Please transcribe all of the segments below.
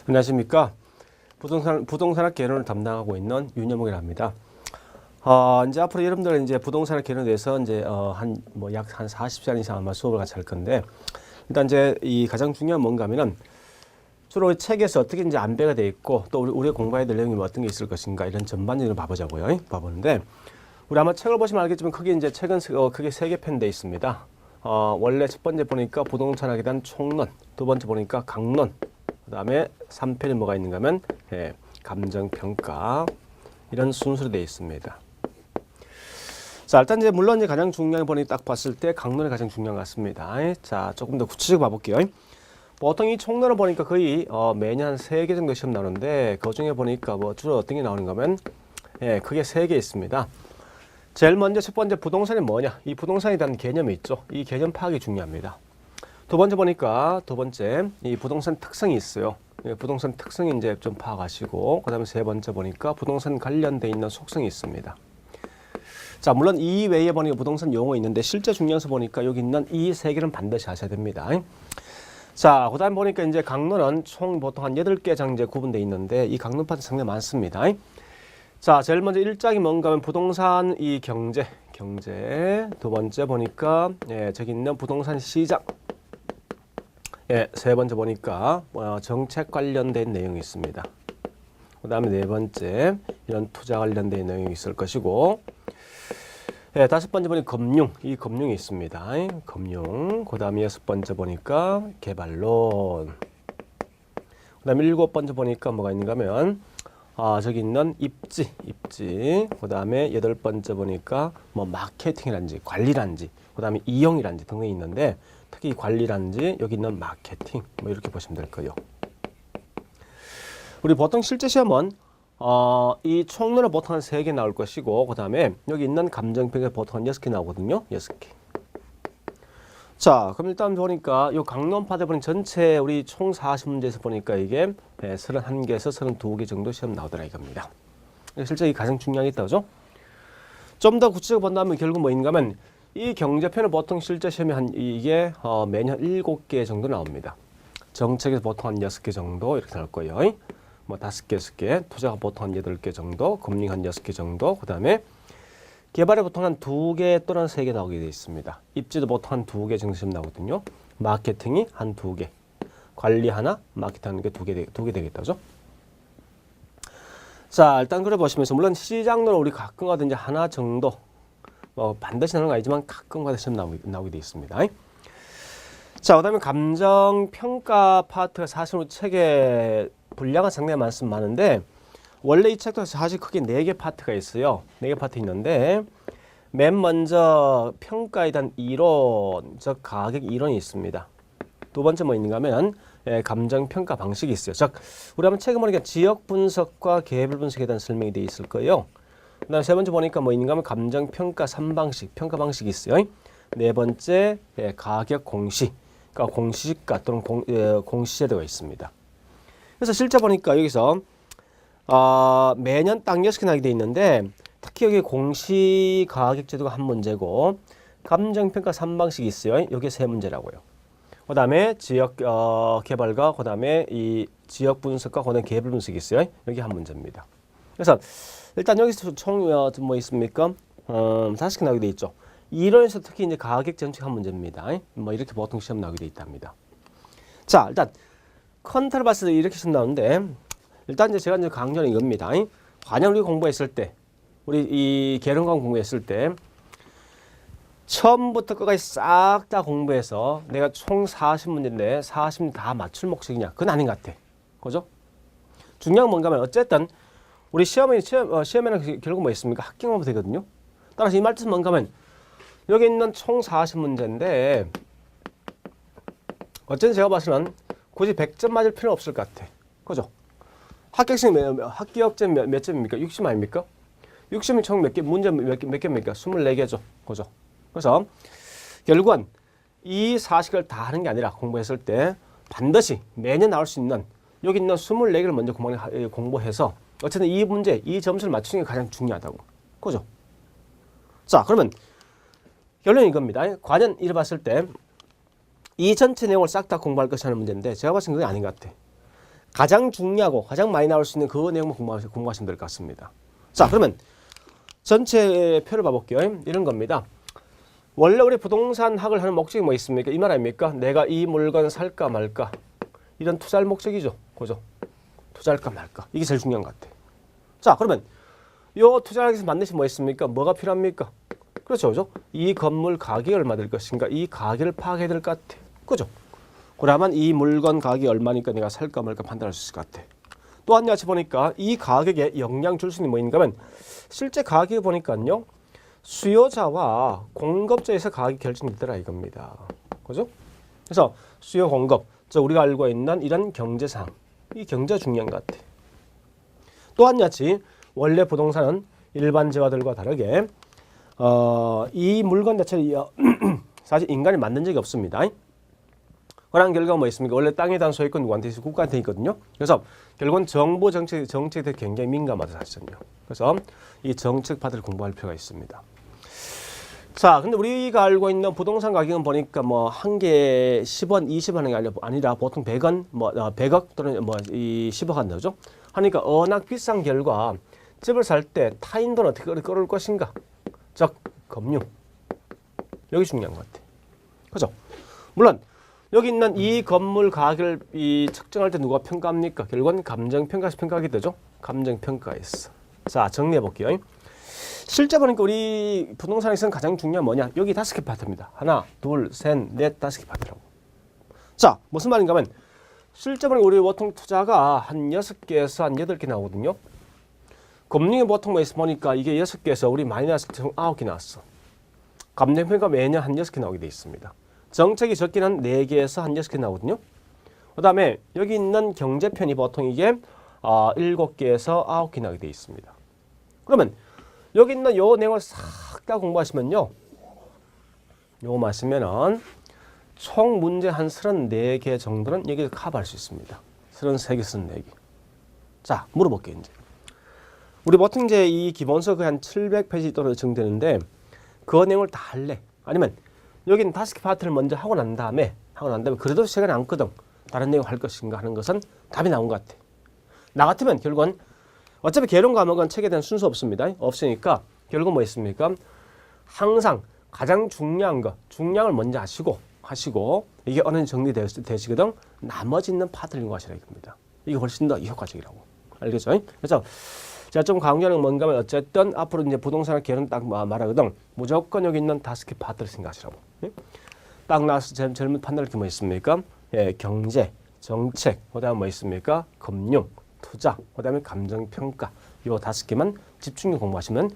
안녕하십니까. 부동산학 개론을 담당하고 있는 윤여목이라 합니다. 이제 앞으로 여러분들 이제 부동산학 개론에 대해서 이제 약 한 40시간 이상 아마 수업을 같이 할 건데, 일단 이제 이 가장 중요한 뭔가 하면은 주로 책에서 어떻게 이제 안배가 돼 있고 또 우리가 공부해야 될 내용이 뭐 어떤 게 있을 것인가 이런 전반적으로 봐보자고요. 봐보는데 우리 아마 책을 보시면 알겠지만 크게 이제 책은 크게 3개 편돼 있습니다. 원래 첫 번째 보니까 부동산학에 대한 총론, 두 번째 보니까 강론, 그 다음에 3편이 뭐가 있는가 하면 감정평가, 이런 순서로 되어 있습니다. 자, 일단 이제 물론 이제 가장 중요한 본이 딱 봤을 때 강론이 가장 중요한 것 같습니다. 자, 조금 더 구체적으로 봐볼게요. 보통 이 총론을 보니까 거의 매년 한 3개 정도 시험 나오는데 그 중에 보니까 뭐 주로 어떤 게 나오는가 하면 크게 3개 있습니다. 제일 먼저 첫 번째 부동산이 뭐냐, 이 부동산에 대한 개념이 있죠. 이 개념 파악이 중요합니다. 두 번째 보니까 이 부동산 특성이 있어요. 부동산 특성이 이제 좀 파악하시고, 그 다음에 세 번째 보니까 부동산 관련돼 있는 속성이 있습니다. 자, 물론 이 외에 보니까 부동산 용어 있는데 실제 중요해서 보니까 여기 있는 이 3개는 반드시 하셔야 됩니다. 자, 그 다음에 보니까 이제 강론은 총 보통 한 8개 장제 구분되어 있는데 이 강론 파트 상당히 많습니다. 자, 제일 먼저 1장이 뭔가 하면 부동산 이 경제. 두 번째 보니까 저기 있는 부동산 시장. 세 번째 보니까 정책 관련된 내용이 있습니다. 그 다음에 네 번째 이런 투자 관련된 내용이 있을 것이고, 다섯 번째 보니까 금융, 이 금융이 있습니다. 금융. 그 다음에 여섯 번째 보니까 개발론. 그 다음에 일곱 번째 보니까 뭐가 있는가 하면 저기 있는 입지. 그 다음에 여덟 번째 보니까 뭐 마케팅이란지 관리란지, 그 다음에 이용이란지 등등이 있는데 특히 관리란지 여기 있는 마케팅 뭐 이렇게 보시면 될 거예요. 우리 보통 실제 시험은 이 총론은 보통 한 3개 나올 것이고, 그 다음에 여기 있는 감정평가 보통 한 6개 나오거든요. 6개. 자, 그럼 일단 보니까 이 강론 파트 보니 전체 우리 총 40문제에서 보니까 이게 31개에서 32개 정도 시험 나오더라 이겁니다. 실제 이 가장 중요한 게 있다 그죠? 좀 더 구체적으로 본다면 결국 뭐 있는가 하면 이 경제편은 보통 실제 시험에 이게 매년 7개 정도 나옵니다. 정책에서 보통 한 6개 정도 이렇게 나올 거예요. 뭐 5개, 6개, 투자가 보통 한 8개 정도, 금융 한 6개 정도, 그 다음에 개발이 보통 한 2개 또는 3개 나오게 되어 있습니다. 입지도 보통 한 2개 정도 시험 나오거든요. 마케팅이 한 2개, 관리 하나, 마케팅 하는 게 2개 되겠다죠. 자, 일단 그래 보시면서 물론 시장론은 우리 가끔 가든지 하나 정도 반드시 나오는 건 아니지만 가끔 가다 시험 나오게 되어 있습니다. 자, 그 다음에 감정평가 파트가 사실 우리 책에 분량은 상당히 많은데 원래 이 책도 사실 크게 4개 파트가 있어요. 4개 파트 있는데 맨 먼저 평가에 대한 이론, 즉 가격 이론이 있습니다. 두 번째 뭐 있는가 하면 감정평가 방식이 있어요. 즉 우리 한번 책을 보니까 지역 분석과 개별 분석에 대한 설명이 되어 있을 거예요. 그 다음에 세 번째 보니까 뭐 있는가 하면 감정평가 3방식, 평가 방식이 있어요. 네 번째 가격 공시, 그러니까 공시지가 또는 공시제도가 있습니다. 그래서 실제 보니까 여기서 매년 딱 6개 나게 돼 있는데 특히 여기 공시가격제도가 한 문제고 감정평가 3방식이 있어요. 여기 3문제라고요. 그 다음에 지역 개발과 그 다음에 이 지역 분석과 그 다음에 개별 분석이 있어요. 여기 한 문제입니다. 그래서 일단 여기서 총 뭐 있습니까? 5개 나오게 돼 있죠. 이론에서 특히 이제 가격 정책 한 문제입니다. 뭐 이렇게 보통 시험 나오게 돼 있답니다. 자, 일단 컨트롤 봤을 때 이렇게 시험 나오는데 일단 제가 이제 강조는 이겁니다. 과연 우리 공부했을 때, 우리 이 개론관 공부했을 때 처음부터 끝까지 싹 다 공부해서 내가 총 40문제인데 40문 다 맞출 목적이냐? 그건 아닌 것 같아. 그죠? 중요한 건 뭔가 하면 어쨌든 우리 시험에는 결국 뭐 있습니까? 합격하면 되거든요. 따라서 이 말뜻은 뭔가 하면 여기 있는 총 40문제인데 어쨌든 제가 봐서는 굳이 100점 맞을 필요 없을 것 같아. 그죠? 합격점 몇 점입니까? 60 아닙니까? 60이 총 몇 개, 문제 몇 개입니까? 24개죠. 그죠? 그래서 결국은 이 사식을 다 하는 게 아니라 공부했을 때 반드시 매년 나올 수 있는 여기 있는 24개를 먼저 공부해서 어쨌든 이 문제, 이 점수를 맞추는 게 가장 중요하다고. 그죠? 자, 그러면 결론은 이겁니다. 과연 이래 봤을 때 이 전체 내용을 싹 다 공부할 것이 하는 문제인데 제가 봤을 때 그게 아닌 것 같아. 가장 중요하고 가장 많이 나올 수 있는 그 내용만 공부하시면 될 것 같습니다. 자, 그러면 전체 표를 봐볼게요. 이런 겁니다. 원래 우리 부동산 학을 하는 목적이 뭐 있습니까? 이 말 아닙니까? 내가 이 물건 살까 말까. 이런 투자할 목적이죠. 그죠? 투자할까 말까. 이게 제일 중요한 것 같아. 자, 그러면 요 투자하기 위해서 반드시 뭐 있습니까? 뭐가 필요합니까? 그렇죠. 그죠? 이 건물 가격이 얼마 될 것인가? 이 가격을 파악해야 될 것 같아. 그죠? 그러면 이 물건 가격이 얼마니까 내가 살까 말까 판단할 수 있을 것 같아. 또 한 가지 보니까 이 가격에 영향 줄 수 있는 뭐 있는가 하면 실제 가격을 보니까요. 수요자와 공급자에서 가격이 결정되더라 이겁니다. 그죠? 그래서 수요 공급, 저 우리가 알고 있는 이런 경제상, 이 경제가 중요한 것 같아. 또 한 가지 원래 부동산은 일반 재화들과 다르게 이 물건 자체를 사실 인간이 만든 적이 없습니다. 그런 결과가 뭐 있습니까? 원래 땅에 대한 소유권 누구한테 있어? 국가한테 있거든요. 그래서 결국은 정부 정책에 대해 굉장히 민감하다 사실은요. 그래서 이 정책 파트를 공부할 필요가 있습니다. 자, 근데 우리가 알고 있는 부동산 가격은 보니까 뭐 한 개에 10원, 20원이 아니라 보통 100원, 뭐 100억 또는 뭐 이 10억 한다죠. 하니까 워낙 비싼 결과 집을 살 때 타인 돈 어떻게 끌어올 것인가? 즉 금융. 여기 중요한 것 같아. 그죠? 물론 여기 있는 이 건물 가격을 측정할 때 누가 평가합니까? 결국은 감정평가에서 평가하게 되죠. 감정평가에서. 자, 정리해 볼게요. 실제 보니까 우리 부동산에서는 가장 중요한 뭐냐? 여기 5개 파트입니다. 하나, 둘, 셋, 넷, 5개 파트라고. 자, 무슨 말인가 하면 실제 보니까 우리 보통 투자가 한 6개에서 한 8개 나오거든요. 금융에 보통 뭐 보니까 이게 6개에서 우리 마이너스 9개 나왔어. 감정평가 매년 한 6개 나오게 돼 있습니다. 정책이 적기는 4개에서 한 6개 나오거든요. 그 다음에 여기 있는 경제편이 보통 이게 7개에서 9개 나오게 돼 있습니다. 그러면 여기 있는 요 내용을 싹 다 공부하시면요. 요거 마시면은 총 문제 한 34개 정도는 여기서 커버할 수 있습니다. 33개, 34개. 자, 물어볼게요, 이제. 우리 보통 이제 이 기본서 거의 한 700페이지 정도 정되는데 그 내용을 다 할래? 아니면 여기는 5개 파트를 먼저 하고 난 다음에 그래도 시간이 남거든. 다른 내용 할 것인가 하는 것은 답이 나온 것 같아. 나 같으면 결국은 어차피 개론 과목은 책에 대한 순서 없습니다. 없으니까 결국 뭐 있습니까? 항상 가장 중요한 거, 중량을 먼저 하시고 이게 어느 정도 되시거든. 나머지 있는 파트를 공부하시라 이겁니다. 이게 훨씬 더 효과적이라고. 알겠죠? 그래서 제가 좀 강조하는 건 뭔가 하면 어쨌든 앞으로 이제 부동산을 개론 딱 말하거든. 무조건 여기 있는 5개 파트를 생각하시라고. 딱 나와서 젊은 판단할 게 뭐 있습니까? 예, 경제, 정책, 그다음에 뭐 있습니까? 금융, 투자, 그다음에 감정평가. 요 5개만 집중해서 공부하시면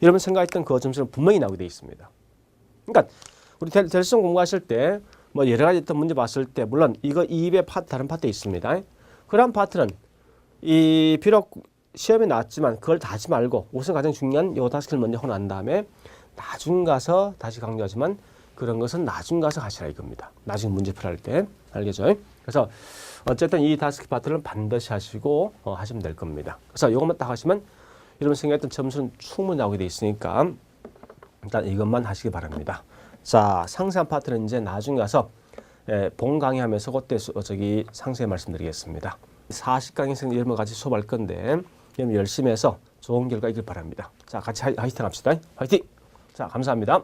여러분 생각했던 그 점수는 분명히 나오게 돼 있습니다. 그러니까 우리 델스용 공부하실 때 뭐 여러 가지 어떤 문제 봤을 때 물론 이거 2배 파트 다른 파트 있습니다. 그런 파트는 이 비록 시험에 나왔지만 그걸 다 하지 말고 우선 가장 중요한 요 5개를 먼저 하고 난 다음에 나중 가서 다시 강조하지만 그런 것은 나중 가서 하시라 이겁니다. 나중에 문제풀이 할 때. 알겠죠? 그래서 어쨌든 이 5개 파트를 반드시 하시고 하시면 될 겁니다. 그래서 이것만 딱 하시면 여러분 생각했던 점수는 충분히 나오게 돼 있으니까 일단 이것만 하시기 바랍니다. 자, 상세한 파트는 이제 나중에 가서 본 강의하면서 그때 상세히 말씀드리겠습니다. 40강에서 여러분 같이 수업할 건데 여러분 열심히 해서 좋은 결과 있길 바랍니다. 자, 같이 화이팅 합시다. 화이팅! 자, 감사합니다.